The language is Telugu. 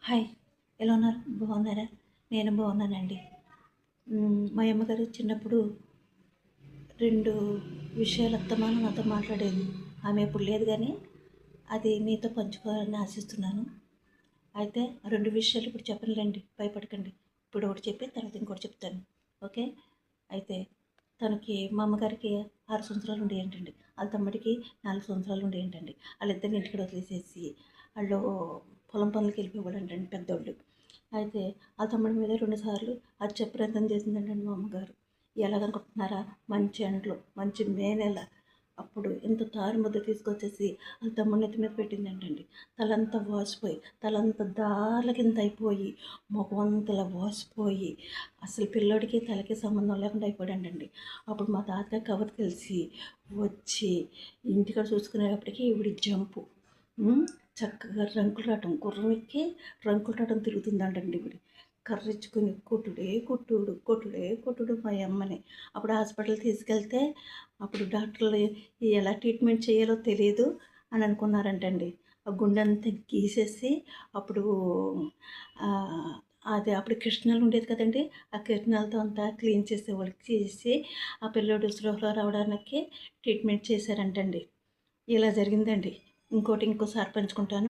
హాయ్, ఎలా ఉన్నారు? బాగున్నారా? నేను బాగున్నానండి. మా అమ్మగారు చిన్నప్పుడు 2 విషయాలు అత్తమాను నాతో మాట్లాడేది. ఆమె ఇప్పుడు లేదు గానీ, అది మీతో పంచుకోవాలని ఆశిస్తున్నాను. అయితే ఆ 2 విషయాలు ఇప్పుడు చెప్పనులెండి, భయపడకండి. ఇప్పుడు ఒకటి చెప్పి తర్వాత ఇంకోటి చెప్తాను. ఓకే. అయితే మా అమ్మగారికి 6 సంవత్సరాలు ఉండేయంటండి. ఆళ్ళ తమ్ముడికి 4 సంవత్సరాలు ఉండేయంటండి. ఆళ్ళిద్దరిని ఇంటికాడ వదిలేసేసి ఆళ్ళు పొలం పనులకి వెళ్ళిపోయేవాళ్ళంటండి పెద్దోళ్ళు. అయితే ఆ తమ్ముడి మీద 2 సార్లు హత్య ప్రయత్నం చేసిందంటండి మా అమ్మగారు. ఎలాగనుకుంటున్నారా? మంచి ఎండలో, మంచి మే నెల. అప్పుడు ఇంత తారు ముద్ద తీసుకొచ్చేసి ఆళ్ళ తమ్ముడి నెత్తి మీద పెట్టిందంటండి. తలంతా వాసిపోయి, తలంతా దార్ల కింద అయిపోయి, మొఖమంతా ఇలా వాసిపోయి, అసలు పిల్లోడికి తలకి సంబంధం లేకుండా అయిపోయాడంటండి. అప్పుడు మా తాతగారికి కబురు తెలిసి వచ్చి ఇంటికాడ చూసుకునేటప్పటికి ఈవిడ జంపు. చక్కగా రంకులు రాటం, గుర్రం ఎక్కి రంకులు రాటం తిరుగుతుందంటండి ఈవిడ. కర్రిచ్చుకుని కొట్టుడే కొట్టుడు, కొట్టుడే కొట్టుడు మా అమ్మని. అప్పుడు హాస్పిటల్‌కి తీసుకెళ్తే అప్పుడు డాక్టర్లు ఎలా ట్రీట్మెంట్ చేయాలో తెలియదు అని అనుకున్నారంటండి. ఆ గుండెంతా గీసేసి అప్పుడు అది అప్పుడు కిరసనాయిల్ ఉండేది కదండీ! ఆ కిరసనాయిల్‌తో అంతా క్లీన్ చేసేవాళ్ళు. చేసి ఆ పిల్లోడు స్పృహలో రావడానికి ట్రీట్మెంట్ చేశారంటండి. ఇలా జరిగిందండి. ఇంకోసారి పంచుకుంటాను.